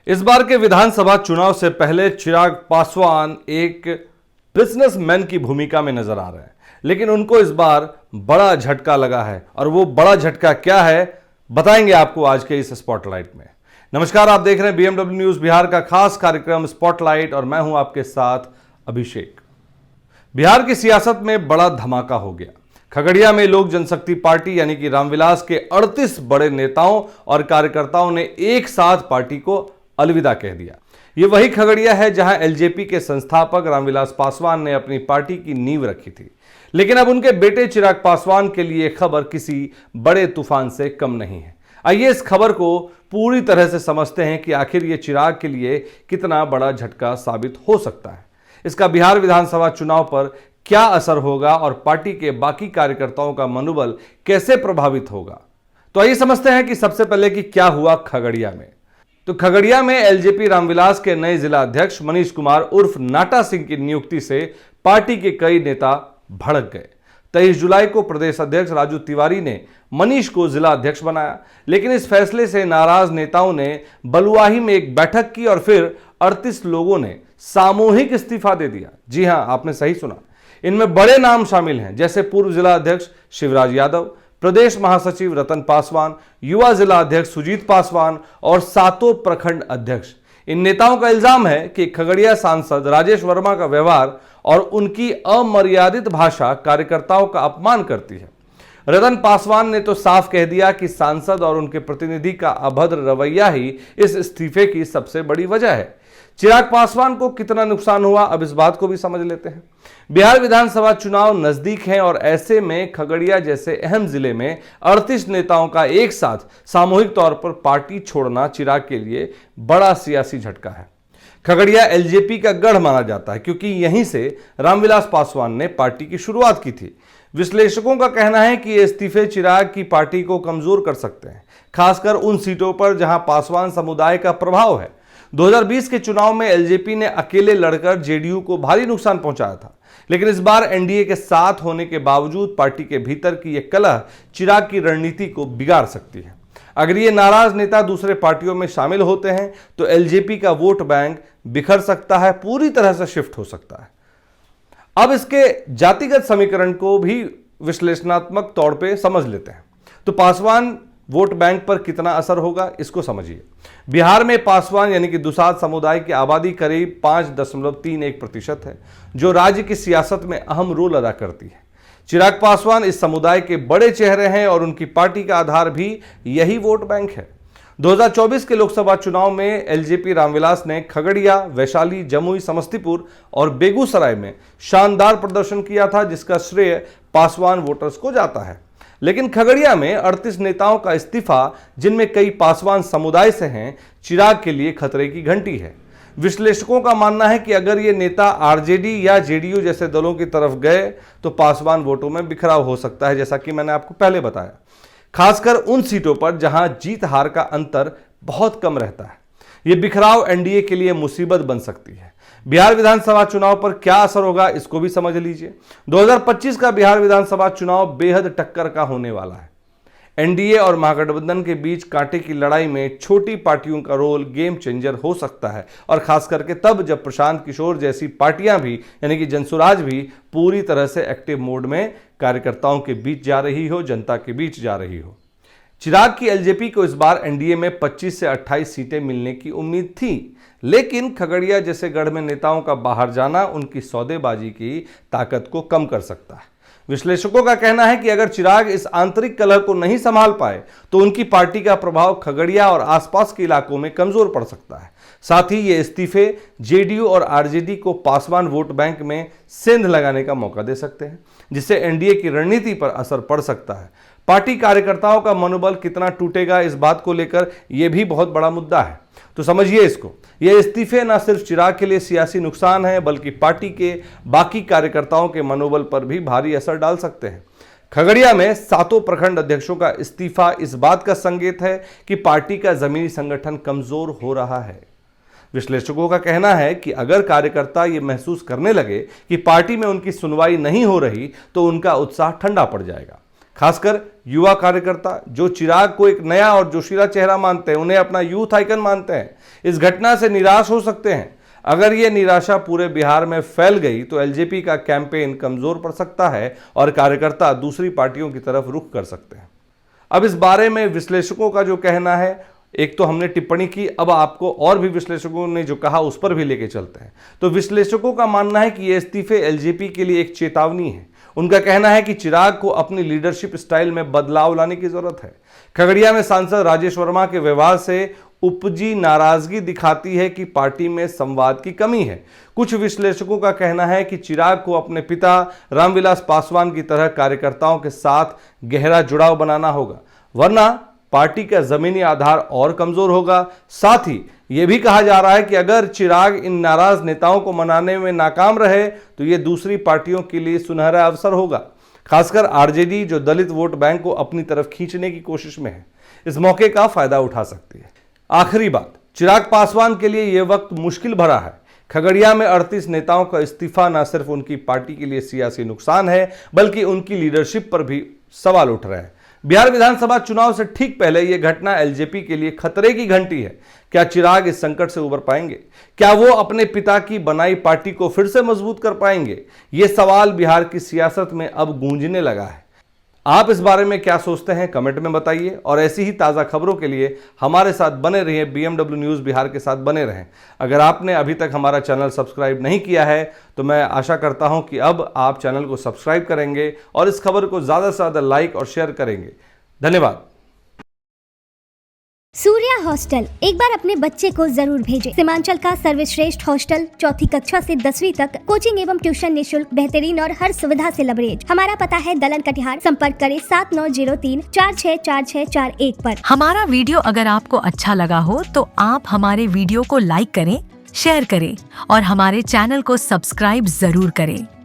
इस बार के विधानसभा चुनाव से पहले चिराग पासवान एक बिजनेसमैन की भूमिका में नजर आ रहे हैं, लेकिन उनको इस बार बड़ा झटका लगा है। और वो बड़ा झटका क्या है बताएंगे आपको आज के इस स्पॉटलाइट में। नमस्कार, आप देख रहे हैं बीएमडब्ल्यू न्यूज बिहार का खास कार्यक्रम स्पॉटलाइट और मैं हूं आपके साथ अभिषेक। बिहार की सियासत में बड़ा धमाका हो गया। खगड़िया में लोक जनशक्ति पार्टी यानी कि रामविलास के 38 बड़े नेताओं और कार्यकर्ताओं ने एक साथ पार्टी को अलविदा कह दिया। यह वही खगड़िया है जहां एलजेपी के संस्थापक रामविलास पासवान ने अपनी पार्टी की नींव रखी थी। लेकिन अब उनके बेटे चिराग पासवान के लिए खबर किसी बड़े तूफान से कम नहीं है। आइए इस खबर को पूरी तरह से समझते हैं कि आखिर ये चिराग के लिए कितना बड़ा झटका साबित हो सकता है। इसका बिहार विधानसभा चुनाव पर क्या असर होगा और पार्टी के बाकी कार्यकर्ताओं का मनोबल कैसे प्रभावित होगा। तो आइए समझते हैं कि सबसे पहले कि क्या हुआ खगड़िया में। तो खगड़िया में एलजेपी रामविलास के नए जिला अध्यक्ष मनीष कुमार उर्फ नाटा सिंह की नियुक्ति से पार्टी के कई नेता भड़क गए। 23 जुलाई को प्रदेश अध्यक्ष राजू तिवारी ने मनीष को जिला अध्यक्ष बनाया, लेकिन इस फैसले से नाराज नेताओं ने बलुआही में एक बैठक की और फिर 38 लोगों ने सामूहिक इस्तीफा दे दिया। जी हां, आपने सही सुना। इनमें बड़े नाम शामिल हैं, जैसे पूर्व जिला अध्यक्ष शिवराज यादव, प्रदेश महासचिव रतन पासवान, युवा जिला अध्यक्ष सुजीत पासवान और 7 प्रखंड अध्यक्ष। इन नेताओं का इल्जाम है कि खगड़िया सांसद राजेश वर्मा का व्यवहार और उनकी अमर्यादित भाषा कार्यकर्ताओं का अपमान करती है। रतन पासवान ने तो साफ कह दिया कि सांसद और उनके प्रतिनिधि का अभद्र रवैया ही इस इस्तीफे की सबसे बड़ी वजह है। चिराग पासवान को कितना नुकसान हुआ, अब इस बात को भी समझ लेते हैं। बिहार विधानसभा चुनाव नजदीक हैं और ऐसे में खगड़िया जैसे अहम जिले में 38 नेताओं का एक साथ सामूहिक तौर पर पार्टी छोड़ना चिराग के लिए बड़ा सियासी झटका है। खगड़िया एलजेपी का गढ़ माना जाता है क्योंकि यहीं से रामविलास पासवान ने पार्टी की शुरुआत की थी। विश्लेषकों का कहना है कि ये इस्तीफे चिराग की पार्टी को कमजोर कर सकते हैं, खासकर उन सीटों पर जहां पासवान समुदाय का प्रभाव है। 2020 के चुनाव में एलजेपी ने अकेले लड़कर जेडीयू को भारी नुकसान पहुंचाया था, लेकिन इस बार एनडीए के साथ होने के बावजूद पार्टी के भीतर की यह कलह चिराग की रणनीति को बिगाड़ सकती है। अगर ये नाराज नेता दूसरे पार्टियों में शामिल होते हैं तो एलजेपी का वोट बैंक बिखर सकता है, पूरी तरह से शिफ्ट हो सकता है। अब इसके जातिगत समीकरण को भी विश्लेषणात्मक तौर पे समझ लेते हैं। तो पासवान वोट बैंक पर कितना असर होगा, इसको समझिए। बिहार में पासवान यानी कि दुसाध समुदाय की आबादी करीब 5.31% है, जो राज्य की सियासत में अहम रोल अदा करती है। चिराग पासवान इस समुदाय के बड़े चेहरे हैं और उनकी पार्टी का आधार भी यही वोट बैंक है। 2024 के लोकसभा चुनाव में एलजेपी रामविलास ने खगड़िया, वैशाली, जमुई, समस्तीपुर और बेगूसराय में शानदार प्रदर्शन किया था, जिसका श्रेय पासवान वोटर्स को जाता है। लेकिन खगड़िया में 38 नेताओं का इस्तीफा, जिनमें कई पासवान समुदाय से हैं, चिराग के लिए खतरे की घंटी है। विश्लेषकों का मानना है कि अगर ये नेता आरजेडी या जेडीयू जैसे दलों की तरफ गए तो पासवान वोटों में बिखराव हो सकता है, जैसा कि मैंने आपको पहले बताया, खासकर उन सीटों पर जहां जीत हार का अंतर बहुत कम रहता है। यह बिखराव एनडीए के लिए मुसीबत बन सकती है। बिहार विधानसभा चुनाव पर क्या असर होगा, इसको भी समझ लीजिए। 2025 का बिहार विधानसभा चुनाव बेहद टक्कर का होने वाला है। एनडीए और महागठबंधन के बीच कांटे की लड़ाई में छोटी पार्टियों का रोल गेम चेंजर हो सकता है, और खास करके तब जब प्रशांत किशोर जैसी पार्टियां भी यानी कि जनसुराज भी पूरी तरह से एक्टिव मोड में कार्यकर्ताओं के बीच जा रही हो, जनता के बीच जा रही हो। चिराग की एलजेपी को इस बार एनडीए में 25 से 28 सीटें मिलने की उम्मीद थी, लेकिन खगड़िया जैसे गढ़ में नेताओं का बाहर जाना उनकी सौदेबाजी की ताकत को कम कर सकता है। विश्लेषकों का कहना है कि अगर चिराग इस आंतरिक कलह को नहीं संभाल पाए तो उनकी पार्टी का प्रभाव खगड़िया और आसपास के इलाकों में कमजोर पड़ सकता है। साथ ही ये इस्तीफे जेडीयू और आरजेडी को पासवान वोट बैंक में सेंध लगाने का मौका दे सकते हैं, जिससे एनडीए की रणनीति पर असर पड़ सकता है। पार्टी कार्यकर्ताओं का मनोबल कितना टूटेगा, इस बात को लेकर यह भी बहुत बड़ा मुद्दा है। तो समझिए इसको, ये इस्तीफे न सिर्फ चिराग के लिए सियासी नुकसान है, बल्कि पार्टी के बाकी कार्यकर्ताओं के मनोबल पर भी भारी असर डाल सकते हैं। खगड़िया में 7 प्रखंड अध्यक्षों का इस्तीफा इस बात का संकेत है कि पार्टी का जमीनी संगठन कमजोर हो रहा है। विश्लेषकों का कहना है कि अगर कार्यकर्ता ये महसूस करने लगे कि पार्टी में उनकी सुनवाई नहीं हो रही तो उनका उत्साह ठंडा पड़ जाएगा। खासकर युवा कार्यकर्ता जो चिराग को एक नया और जोशीला चेहरा मानते हैं, उन्हें अपना यूथ आइकन मानते हैं, इस घटना से निराश हो सकते हैं। अगर यह निराशा पूरे बिहार में फैल गई तो एलजेपी का कैंपेन कमजोर पड़ सकता है और कार्यकर्ता दूसरी पार्टियों की तरफ रुख कर सकते हैं। अब इस बारे में विश्लेषकों का जो कहना है, एक तो हमने टिप्पणी की, अब आपको और भी विश्लेषकों ने जो कहा उस पर भी लेके चलते हैं। तो विश्लेषकों का मानना है कि ये इस्तीफे एलजेपी के लिए एक चेतावनी है। उनका कहना है कि चिराग को अपनी लीडरशिप स्टाइल में बदलाव लाने की जरूरत है। खगड़िया में सांसद राजेश वर्मा के व्यवहार से उपजी नाराजगी दिखाती है कि पार्टी में संवाद की कमी है। कुछ विश्लेषकों का कहना है कि चिराग को अपने पिता रामविलास पासवान की तरह कार्यकर्ताओं के साथ गहरा जुड़ाव बनाना होगा, वरना पार्टी का जमीनी आधार और कमजोर होगा। साथ ही यह भी कहा जा रहा है कि अगर चिराग इन नाराज नेताओं को मनाने में नाकाम रहे तो यह दूसरी पार्टियों के लिए सुनहरा अवसर होगा, खासकर आरजेडी जो दलित वोट बैंक को अपनी तरफ खींचने की कोशिश में है, इस मौके का फायदा उठा सकती है। आखिरी बात, चिराग पासवान के लिए यह वक्त मुश्किल भरा है। खगड़िया में 38 नेताओं का इस्तीफा न सिर्फ उनकी पार्टी के लिए सियासी नुकसान है, बल्कि उनकी लीडरशिप पर भी सवाल उठ रहे हैं। बिहार विधानसभा चुनाव से ठीक पहले यह घटना एलजेपी के लिए खतरे की घंटी है। क्या चिराग इस संकट से उबर पाएंगे? क्या वो अपने पिता की बनाई पार्टी को फिर से मजबूत कर पाएंगे? ये सवाल बिहार की सियासत में अब गूंजने लगा है। आप इस बारे में क्या सोचते हैं, कमेंट में बताइए। और ऐसी ही ताज़ा खबरों के लिए हमारे साथ बने रहिए, BMW न्यूज़ बिहार के साथ बने रहें। अगर आपने अभी तक हमारा चैनल सब्सक्राइब नहीं किया है तो मैं आशा करता हूं कि अब आप चैनल को सब्सक्राइब करेंगे और इस खबर को ज़्यादा से ज़्यादा लाइक और शेयर करेंगे। धन्यवाद। सूर्या हॉस्टल एक बार अपने बच्चे को जरूर भेजें। सीमांचल का सर्वश्रेष्ठ हॉस्टल, 4ठी कक्षा से 10वीं तक कोचिंग एवं ट्यूशन निःशुल्क, बेहतरीन और हर सुविधा से लबरेज। हमारा पता है दलन कटिहार। संपर्क करें 7903464641 पर। हमारा वीडियो अगर आपको अच्छा लगा हो तो आप हमारे वीडियो को लाइक करें, शेयर करें और हमारे चैनल को सब्सक्राइब जरूर करें।